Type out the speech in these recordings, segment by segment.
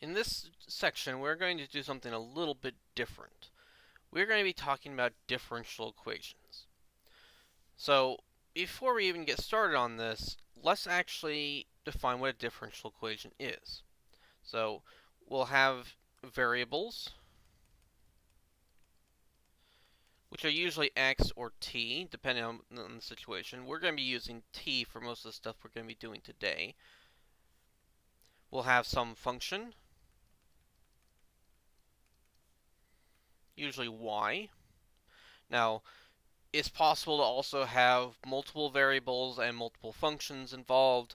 In this section, we're going to do something a little bit different. We're going to be talking about differential equations. So, before we even get started on this, let's actually define what a differential equation is. So, we'll have variables, which are usually x or t, depending on the situation. We're going to be using t for most of the stuff we're going to be doing today. We'll have some function, usually y. Now, it's possible to also have multiple variables and multiple functions involved,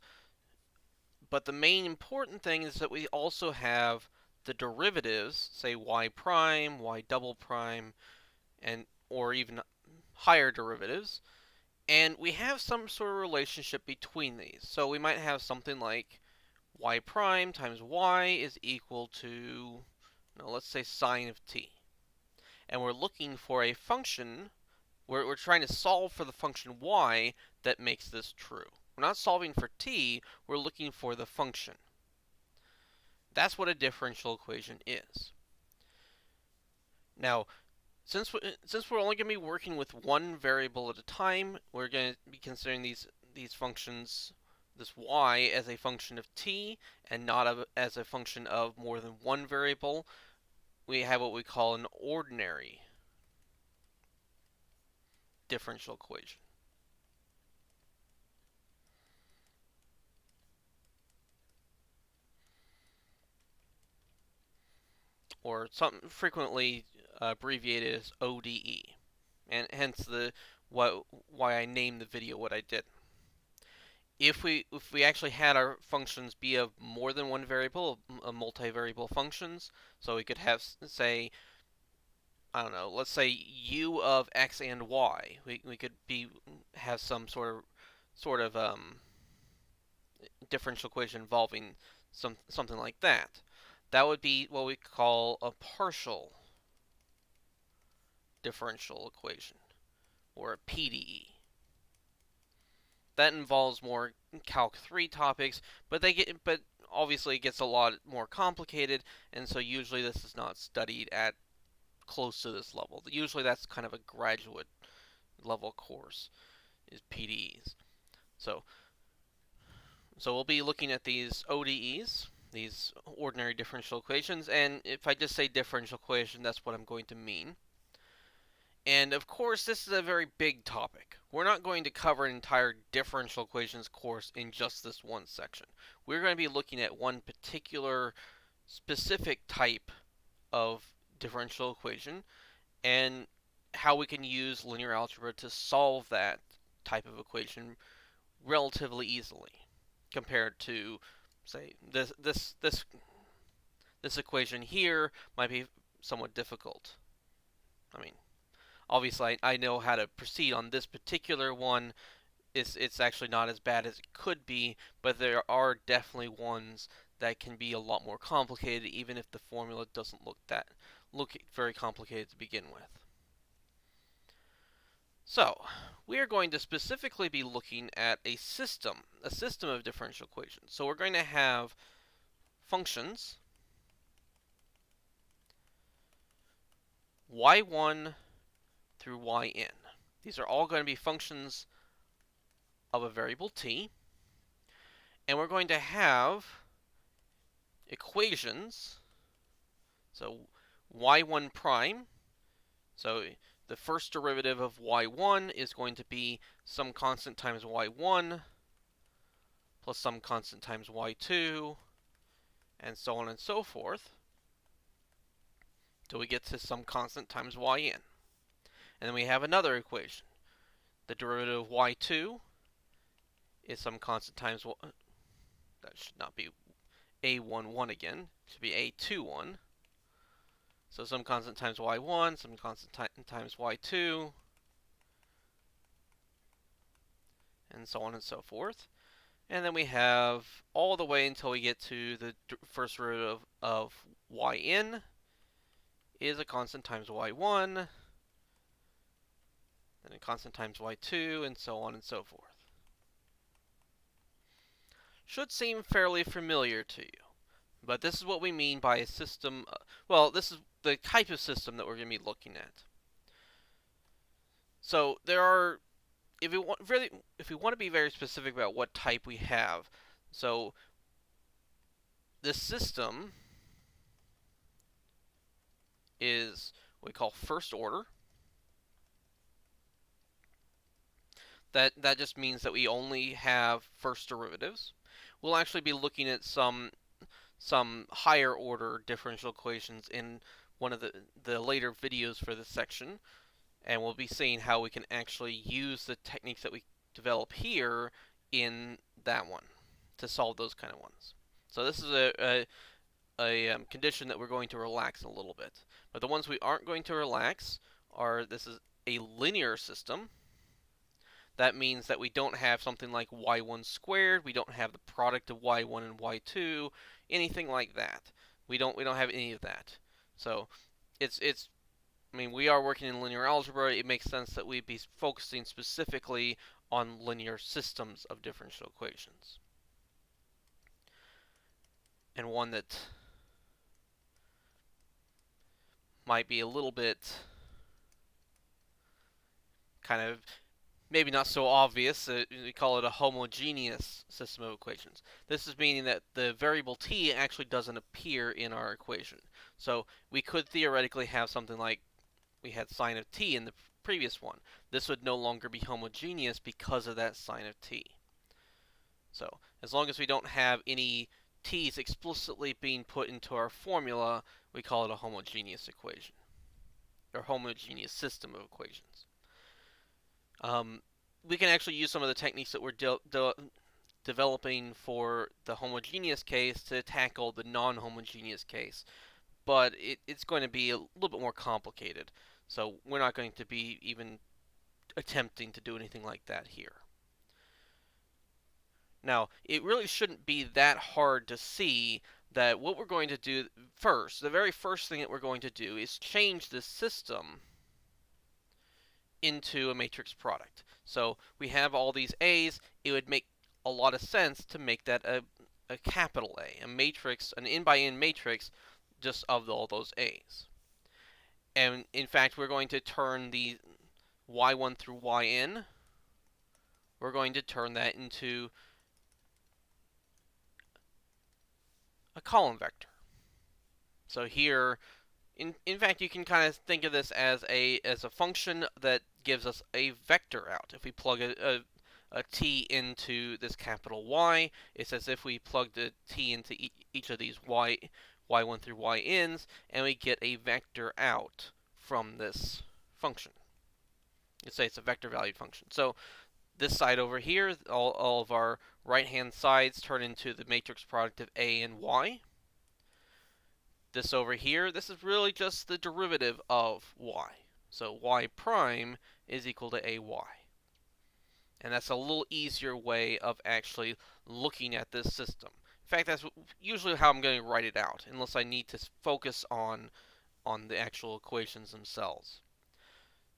but the main important thing is that we also have the derivatives, say y prime, y double prime, and or even higher derivatives, and we have some sort of relationship between these. So we might have something like y prime times y is equal to, let's say sine of t. And we're looking for a function. We're trying to solve for the function y that makes this true. We're not solving for t, we're looking for the function. That's what a differential equation is. Now, since we're only going to be working with one variable at a time, we're going to be considering these functions, this y, as a function of t and not as a function of more than one variable. We have what we call an ordinary differential equation. Or some frequently abbreviated as ODE, and hence why I named the video what I did. If we actually had our functions be of more than one variable, a multivariable functions, so we could have, say, I don't know, let's say u of x and y. We could have some sort of differential equation involving something like that. That would be what we call a partial differential equation, or a PDE. That involves more Calc 3 topics, but obviously it gets a lot more complicated, and so usually this is not studied at close to this level. Usually that's kind of a graduate level course, is PDEs. So so we'll be looking at these ODEs, these ordinary differential equations, and if I just say differential equation, that's what I'm going to mean. And of course, this is a very big topic. We're not going to cover an entire differential equations course in just this one section. We're going to be looking at one particular specific type of differential equation and how we can use linear algebra to solve that type of equation relatively easily compared to, say, this equation here might be somewhat difficult. I mean, obviously, I know how to proceed on this particular one. It's actually not as bad as it could be, but there are definitely ones that can be a lot more complicated, even if the formula doesn't look very complicated to begin with. So, we are going to specifically be looking at a system of differential equations. So we're going to have functions y1 through yn. These are all going to be functions of a variable t, and we're going to have equations. So y1 prime, so the first derivative of y1 is going to be some constant times y1 plus some constant times y2, and so on and so forth, till we get to some constant times yn. And then we have another equation. The derivative of y2 is some constant times, that should not be a11 again, it should be a21. So some constant times y1, some constant times y2, and so on and so forth. And then we have all the way until we get to the first derivative of yn is a constant times y1, then a constant times y2, and so on and so forth. Should seem fairly familiar to you. But this is what we mean by a system. Well, this is the type of system that we're going to be looking at. So there are, if we want to be very specific about what type we have, so this system is what we call first order. That just means that we only have first derivatives. We'll actually be looking at some higher order differential equations in one of the later videos for this section, and we'll be seeing how we can actually use the techniques that we develop here in that one to solve those kind of ones. So this is a condition that we're going to relax a little bit. But the ones we aren't going to relax are, this is a linear system. That means that we don't have something like y1 squared, we don't have the product of y1 and y2, anything like that. We don't have any of that. So it's I mean, we are working in linear algebra. It makes sense that we'd be focusing specifically on linear systems of differential equations. And one that might be a little bit kind of maybe not so obvious. We call it a homogeneous system of equations. This is meaning that the variable t actually doesn't appear in our equation. So we could theoretically have something like we had sine of t in the previous one. This would no longer be homogeneous because of that sine of t. So as long as we don't have any t's explicitly being put into our formula, we call it a homogeneous equation, or homogeneous system of equations. We can actually use some of the techniques that we're developing for the homogeneous case to tackle the non-homogeneous case, but it's going to be a little bit more complicated. So we're not going to be even attempting to do anything like that here. Now, it really shouldn't be that hard to see that what we're going to do first, the very first thing that we're going to do is change this system into a matrix product. So we have all these A's, it would make a lot of sense to make that a capital A matrix, an n by n matrix, just of all those A's. And in fact, we're going to turn the y1 through yn, we're going to turn that into a column vector. So here, in fact, you can kind of think of this as a function that gives us a vector out. If we plug a t into this capital Y, it's as if we plugged a t into each of these y1 throughyn's, and we get a vector out from this function. Let's say it's a vector valued function. So this side over here, all of our right-hand sides turn into the matrix product of A and Y. This over here, this is really just the derivative of y. So y prime is equal to ay. And that's a little easier way of actually looking at this system. In fact, that's usually how I'm going to write it out, unless I need to focus on the actual equations themselves.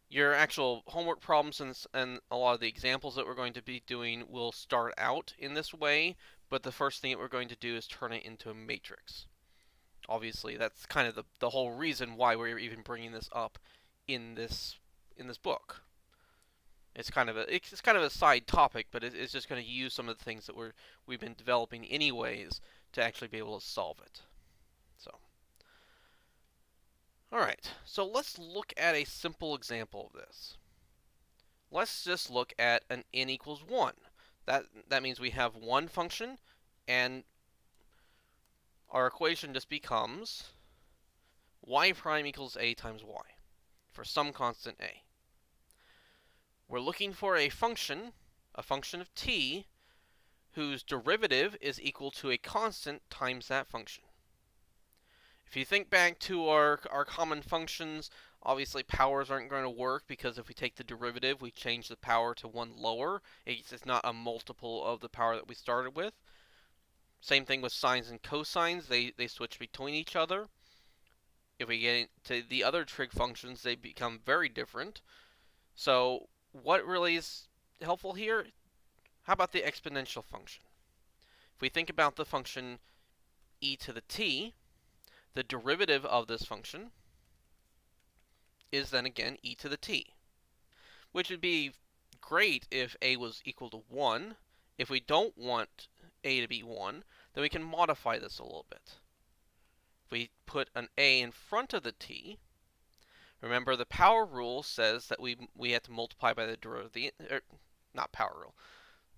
Your actual homework problems and a lot of the examples that we're going to be doing will start out in this way, but the first thing that we're going to do is turn it into a matrix. Obviously, that's kind of the whole reason why we're even bringing this up in this book. It's kind of a side topic, but it's just going to use some of the things that we've been developing anyways to actually be able to solve it. So, all right. So let's look at a simple example of this. Let's just look at an n equals 1. That means we have one function, and our equation just becomes y prime equals a times y for some constant a. We're looking for a function of t, whose derivative is equal to a constant times that function. If you think back to our common functions, obviously powers aren't going to work because if we take the derivative, we change the power to one lower. It's not a multiple of the power that we started with. Same thing with sines and cosines. They switch between each other. If we get into the other trig functions, they become very different. So what really is helpful here? How about the exponential function? If we think about the function e to the t, the derivative of this function is then again e to the t, which would be great if a was equal to 1. If we don't want a to be 1, then we can modify this a little bit. If we put an a in front of the t, remember the power rule says that we have to multiply by the derivative, not power rule,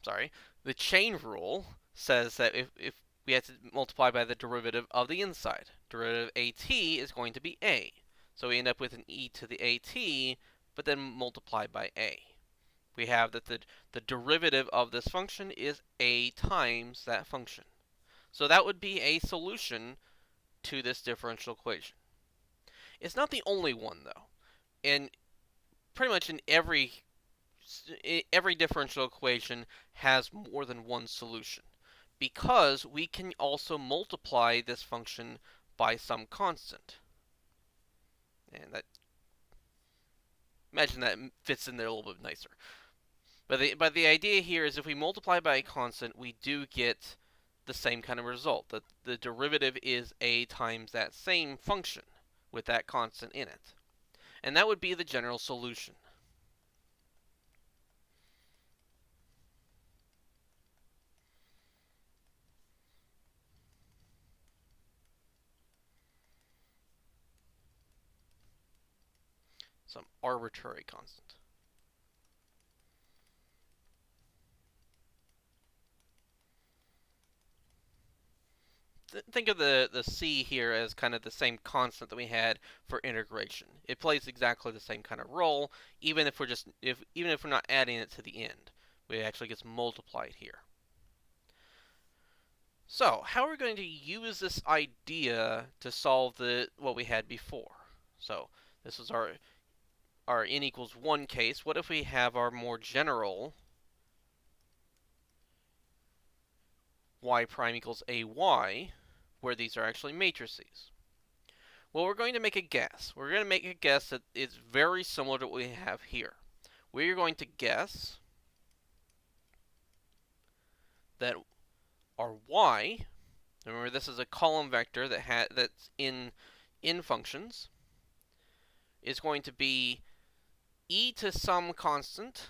sorry. The chain rule says that if we have to multiply by the derivative of the inside, derivative at is going to be a. So we end up with an e to the at, but then multiplied by a. We have that the derivative of this function is a times that function. So that would be a solution to this differential equation. It's not the only one, though. And pretty much in every differential equation has more than one solution, because we can also multiply this function by some constant. And imagine that fits in there a little bit nicer. But the idea here is if we multiply by a constant, we do get the same kind of result. That the derivative is a times that same function with that constant in it. And that would be the general solution. Some arbitrary constant. Think of the c here as kind of the same constant that we had for integration. It plays exactly the same kind of role, even if we're not adding it to the end. It actually gets multiplied here. So, how are we going to use this idea to solve what we had before? So, this was our n equals 1 case. What if we have our more general y prime equals ay, where these are actually matrices? Well, we're going to make a guess. We're going to make a guess that it's very similar to what we have here. We're going to guess that our y, remember this is a column vector that's in functions, is going to be e to some constant,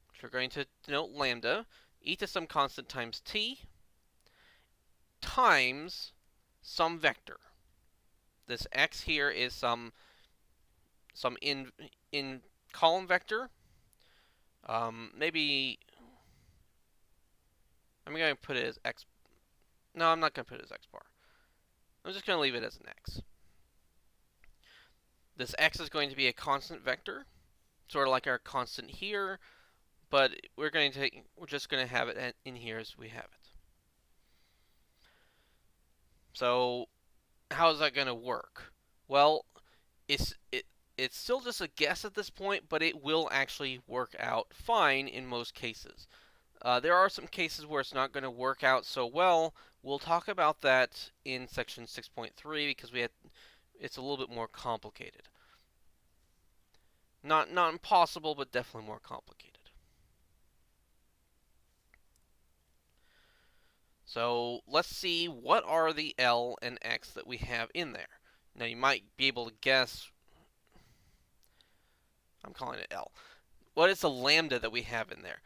which we're going to denote lambda, e to some constant times t, times some vector. This x here is some in column vector. Maybe I'm going to put it as x. No, I'm not going to put it as x bar. I'm just going to leave it as an x. This x is going to be a constant vector, sort of like our constant here, but we're just going to have it in here as we have it. So how is that going to work? Well, it's still just a guess at this point, but it will actually work out fine in most cases. There are some cases where it's not going to work out so well. We'll talk about that in section 6.3 because it's a little bit more complicated. Not impossible, but definitely more complicated. So let's see what are the L and X that we have in there. Now you might be able to guess. I'm calling it L. What is the lambda that we have in there?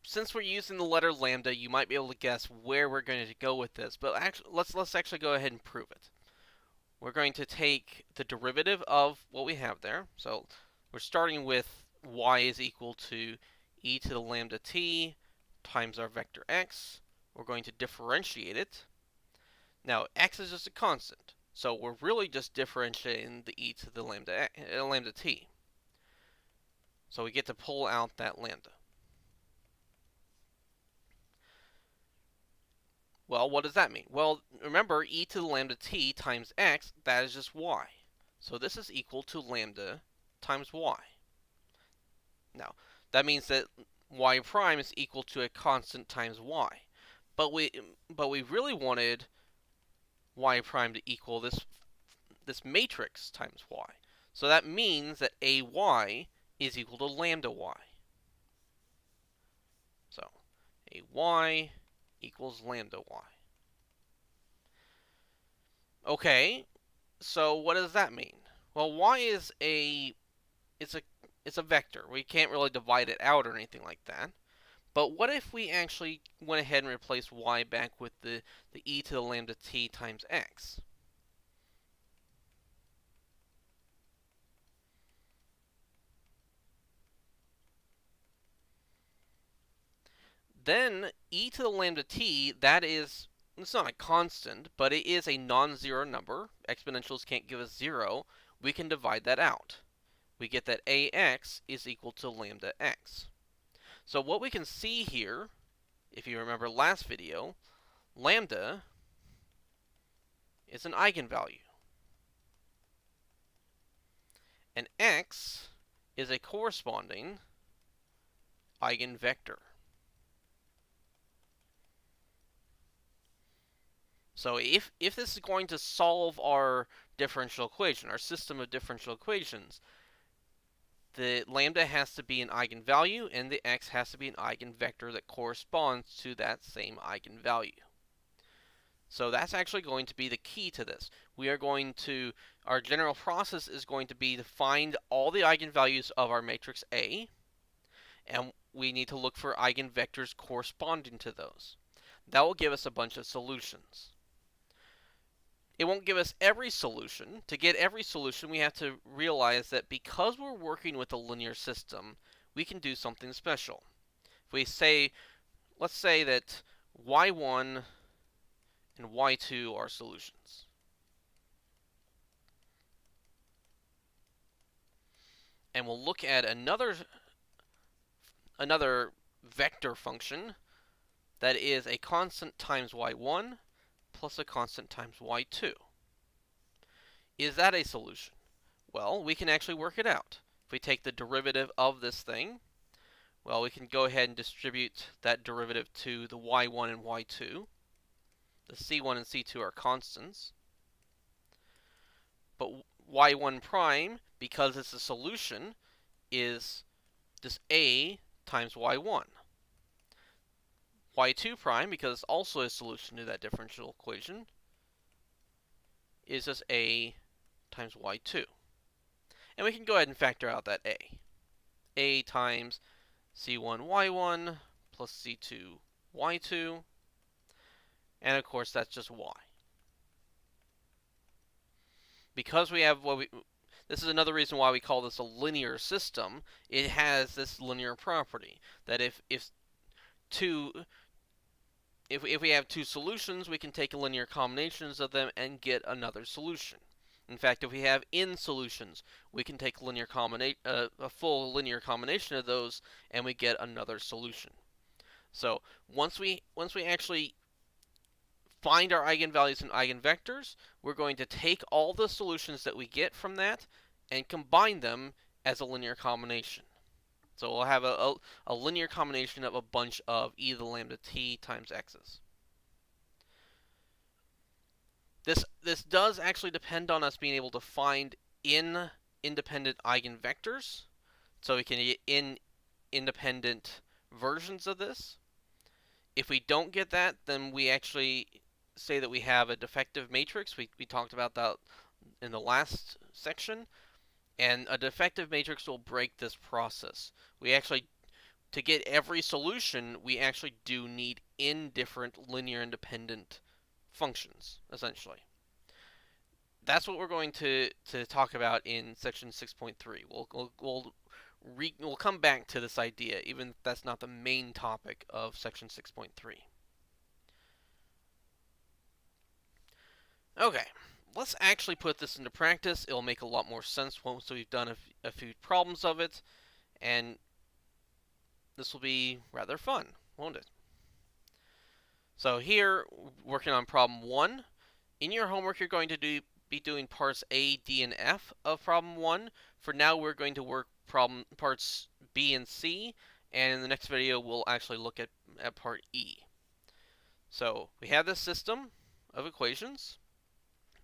Since we're using the letter lambda, you might be able to guess where we're going to go with this. But actually, let's actually go ahead and prove it. We're going to take the derivative of what we have there. So we're starting with y is equal to e to the lambda t times our vector x. We're going to differentiate it. Now, x is just a constant, so we're really just differentiating the e to the lambda t. So we get to pull out that lambda. Well, what does that mean? Well, remember, e to the lambda t times x, that is just y. So this is equal to lambda times y. Now, that means that y prime is equal to a constant times y. But we really wanted y prime to equal this matrix times y. So that means that ay is equal to lambda y. So ay equals lambda y. Okay, so what does that mean? Well, y is it's a it's a vector. We can't really divide it out or anything like that. But what if we actually went ahead and replaced y back with the e to the lambda t times x? Then e to the lambda t, it's not a constant, but it is a non-zero number. Exponentials can't give us 0. We can divide that out. We get that ax is equal to lambda x. So what we can see here, if you remember last video, lambda is an eigenvalue. And x is a corresponding eigenvector. So if this is going to solve our differential equation, our system of differential equations, the lambda has to be an eigenvalue and the x has to be an eigenvector that corresponds to that same eigenvalue. So that's actually going to be the key to this. Our general process is going to be to find all the eigenvalues of our matrix A, and we need to look for eigenvectors corresponding to those. That will give us a bunch of solutions. It won't give us every solution. To get every solution, we have to realize that because we're working with a linear system, we can do something special. If we say, let's say that y1 and y2 are solutions. And we'll look at another vector function that is a constant times y1 plus a constant times y2. Is that a solution? Well, we can actually work it out. If we take the derivative of this thing, well, we can go ahead and distribute that derivative to the y1 and y2. The c1 and c2 are constants. But y1 prime, because it's a solution, is just a times y1. y2 prime, because it's also a solution to that differential equation, is just a times y2. And we can go ahead and factor out that a. A times c1 y1 plus c2 y2. And of course, that's just y. Because we have this is another reason why we call this a linear system. It has this linear property that if we have two solutions, we can take linear combinations of them and get another solution. In fact, if we have n solutions, we can take a full linear combination of those and we get another solution. So once we actually find our eigenvalues and eigenvectors, we're going to take all the solutions that we get from that and combine them as a linear combination. So we'll have a linear combination of a bunch of e to the lambda t times x's. This does actually depend on us being able to find independent eigenvectors, so we can get independent versions of this. If we don't get that, then we actually say that we have a defective matrix. We talked about that in the last section. And a defective matrix will break this process. To get every solution, we actually do need different linear independent functions, essentially. That's what we're going to talk about in section 6.3. We'll come back to this idea, even if that's not the main topic of section 6.3. Okay, let's actually put this into practice. It'll make a lot more sense once we've done a few problems of it, and this will be rather fun, won't it? So here, working on problem 1. In your homework, you're going to be doing parts A, D, and F of problem 1. For now, we're going to work parts B and C, and in the next video, we'll actually look at part E. So we have this system of equations.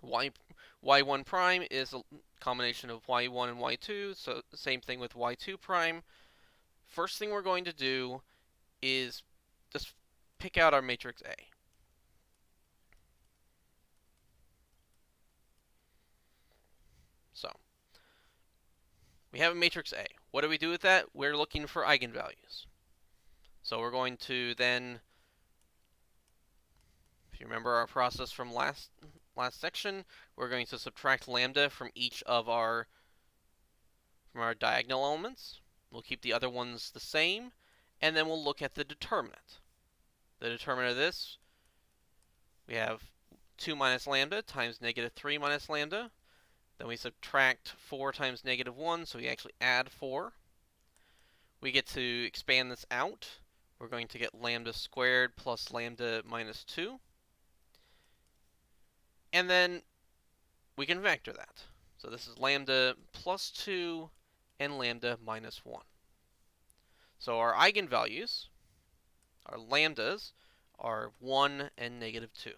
y1 prime is a combination of y1 and y2, so same thing with y2 prime. First thing we're going to do is just pick out our matrix A. So we have a matrix A. What do we do with that? We're looking for eigenvalues. So we're going to then, if you remember our process from last section, we're going to subtract lambda from each of our diagonal elements. We'll keep the other ones the same, and then we'll look at the determinant. The determinant of this, we have 2 minus lambda times negative 3 minus lambda. Then we subtract 4 times negative 1, so we actually add 4. We get to expand this out. We're going to get lambda squared plus lambda minus 2. And then we can vector that. So this is lambda plus 2 and lambda minus 1. So our eigenvalues, our lambdas, are 1 and negative 2.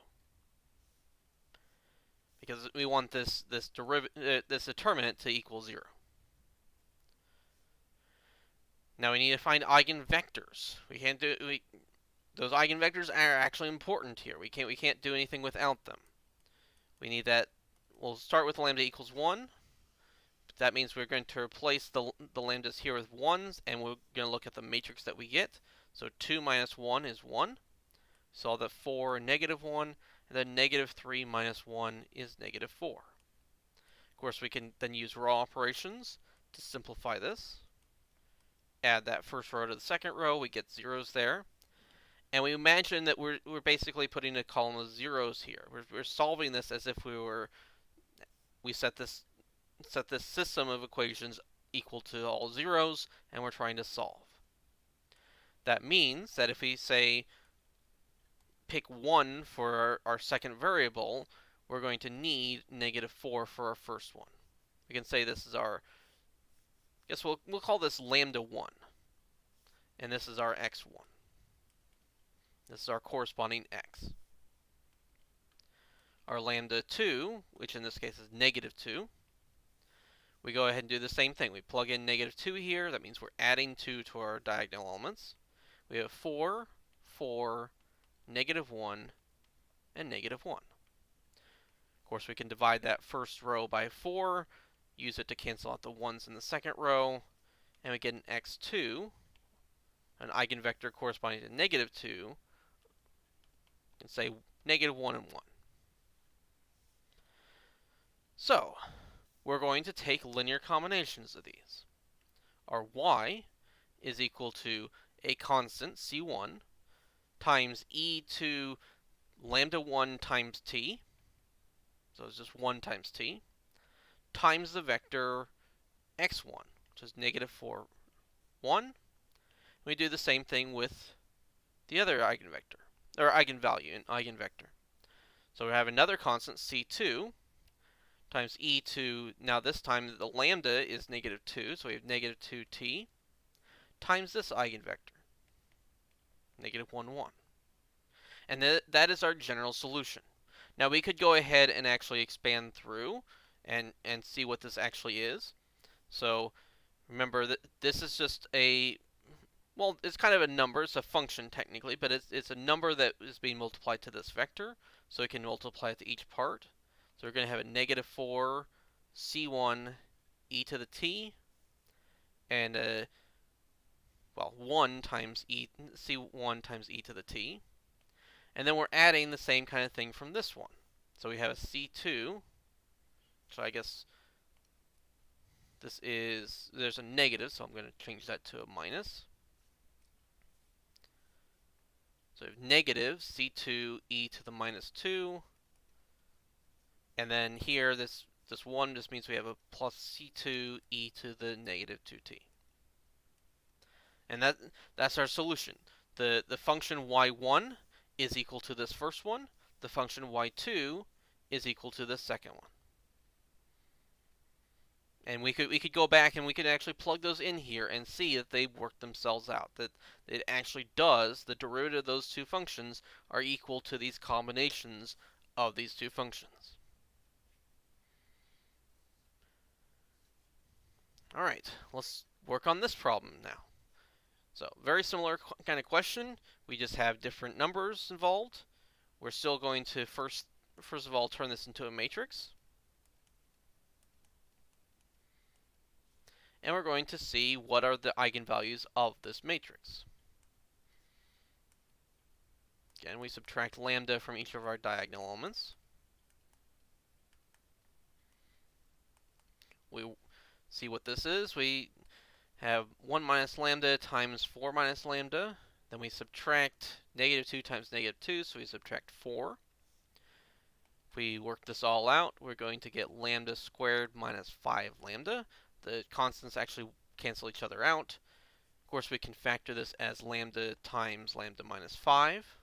Because we want this determinant to equal 0. Now we need to find eigenvectors. Those eigenvectors are actually important here. We can't do anything without them. We need that. We'll start with lambda equals 1. That means we're going to replace the lambdas here with 1s, and we're going to look at the matrix that we get. So 2 minus 1 is 1. Saw that 4, negative 1, and then negative 3 minus 1 is negative 4. Of course, we can then use raw operations to simplify this. Add that first row to the second row, we get zeros there. And we imagine that we're basically putting a column of zeros here. We're solving this as if we set this system of equations equal to all zeros, and we're trying to solve. That means that if we say pick 1 for our second variable, we're going to need negative 4 for our first one. We can say this is our, I guess we'll call this lambda 1, and this is our x1. This is our corresponding x. Our lambda 2, which in this case is negative 2, we go ahead and do the same thing. We plug in negative 2 here. That means we're adding 2 to our diagonal elements. We have 4, 4, negative 1, and negative 1. Of course, we can divide that first row by 4, use it to cancel out the 1s in the second row, and we get an x2, an eigenvector corresponding to negative 2, and say negative 1 and 1. So, we're going to take linear combinations of these. Our y is equal to a constant, c1, times e to lambda 1 times t, so it's just 1 times t, times the vector x1, which is negative 4, 1. We do the same thing with the other eigenvector, or eigenvalue and eigenvector. So we have another constant, c2, times e to, now this time the lambda is negative 2, so we have negative 2t, times this eigenvector, negative 1, 1. And that is our general solution. Now we could go ahead and actually expand through and see what this actually is. So remember that this is just well, it's kind of a number. It's a function technically, but it's a number that is being multiplied to this vector, so it can multiply it to each part. So we're going to have a negative 4 c1 e to the t, and well, 1 times c1 times e to the t. And then we're adding the same kind of thing from this one. So we have a c2, so I guess there's a negative, so I'm going to change that to a minus. So we have negative c2 e to the minus 2. And then here, this 1 just means we have a plus c2 e to the negative 2t. And that's our solution. The function y1 is equal to this first one. The function y2 is equal to the second one. And we could go back and we could actually plug those in here and see that they work themselves out. That it actually does, the derivative of those two functions are equal to these combinations of these two functions. Alright, let's work on this problem now. So very similar kind of question. We just have different numbers involved. We're still going to first of all turn this into a matrix. And we're going to see what are the eigenvalues of this matrix. Again, we subtract lambda from each of our diagonal elements. We see what this is. We have 1 minus lambda times 4 minus lambda. Then we subtract negative 2 times negative 2, so we subtract 4. If we work this all out, we're going to get lambda squared minus 5 lambda. The constants actually cancel each other out. Of course, we can factor this as lambda times lambda minus 5,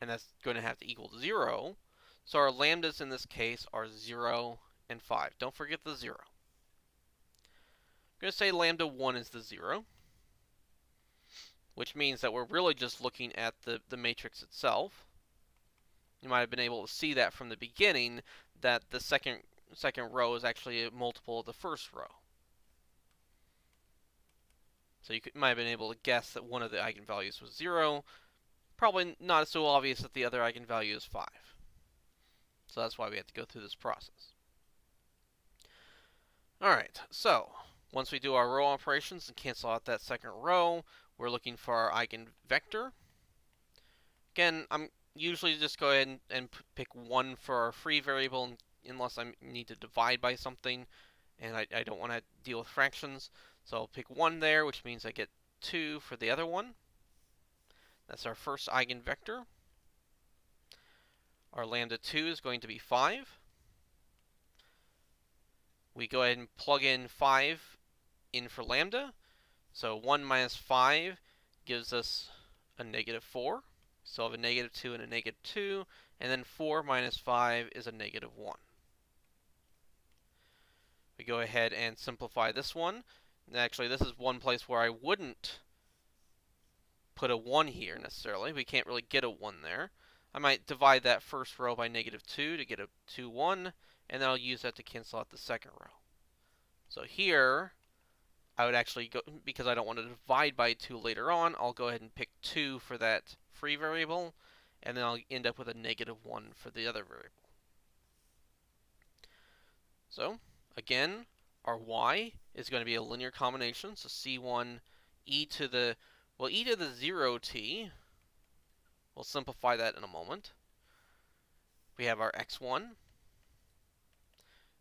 and that's going to have to equal 0. So our lambdas in this case are 0 and 5. Don't forget the 0. I'm going to say lambda 1 is the 0, which means that we're really just looking at the matrix itself. You might have been able to see that from the beginning, that the second row is actually a multiple of the first row. So you might have been able to guess that one of the eigenvalues was 0. Probably not so obvious that the other eigenvalue is 5. So that's why we have to go through this process. Alright, so once we do our row operations and cancel out that second row, we're looking for our eigenvector. Again, I'm usually just go ahead and pick 1 for our free variable unless I need to divide by something and I don't want to deal with fractions. So I'll pick 1 there, which means I get 2 for the other one. That's our first eigenvector. Our lambda 2 is going to be 5. We go ahead and plug in 5 in for lambda. So 1 minus 5 gives us a negative 4. So I have a negative 2 and a negative 2. And then 4 minus 5 is a negative 1. We go ahead and simplify this one. And actually, this is one place where I wouldn't put a 1 here necessarily. We can't really get a 1 there. I might divide that first row by negative 2 to get a 2, 1, and then I'll use that to cancel out the second row. So here, I would actually go, because I don't want to divide by 2 later on, I'll go ahead and pick 2 for that free variable, and then I'll end up with a negative 1 for the other variable. So, again, our y is going to be a linear combination, so c1 e to the, well, e to the 0t, we'll simplify that in a moment. We have our x1,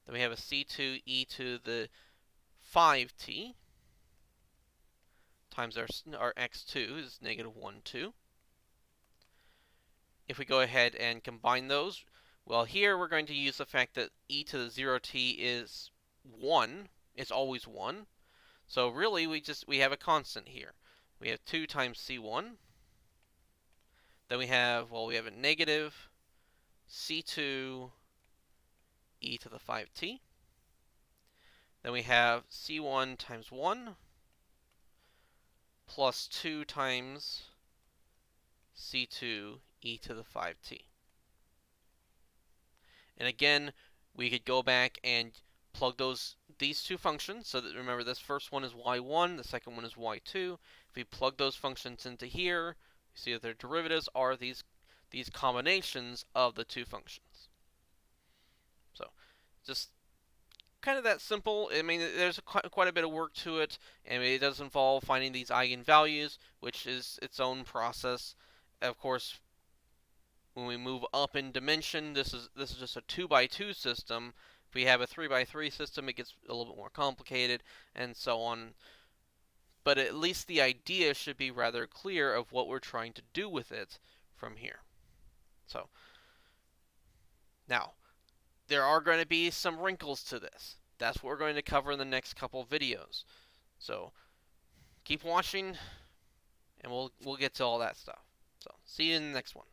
then we have a c2 e to the 5t, times our x2 is negative 1, 2. If we go ahead and combine those, well, here we're going to use the fact that e to the 0t is 1. It's always 1. So really, we have a constant here. We have 2 times c1. Then we have a negative c2 e to the 5t. Then we have c1 times 1 plus 2 times c2 e to the 5t. And again, we could go back and plug these two functions. So that, remember, this first one is y1, the second one is y2. If we plug those functions into here, you see that their derivatives are these combinations of the two functions. So just kind of that simple. I mean, there's quite a bit of work to it, and it does involve finding these eigenvalues, which is its own process. Of course, when we move up in dimension, this is just a 2x2 system. If we have a 3x3 system, it gets a little bit more complicated, and so on. But at least the idea should be rather clear of what we're trying to do with it from here. So, now, there are going to be some wrinkles to this. That's what we're going to cover in the next couple videos. So, keep watching, and we'll get to all that stuff. So, see you in the next one.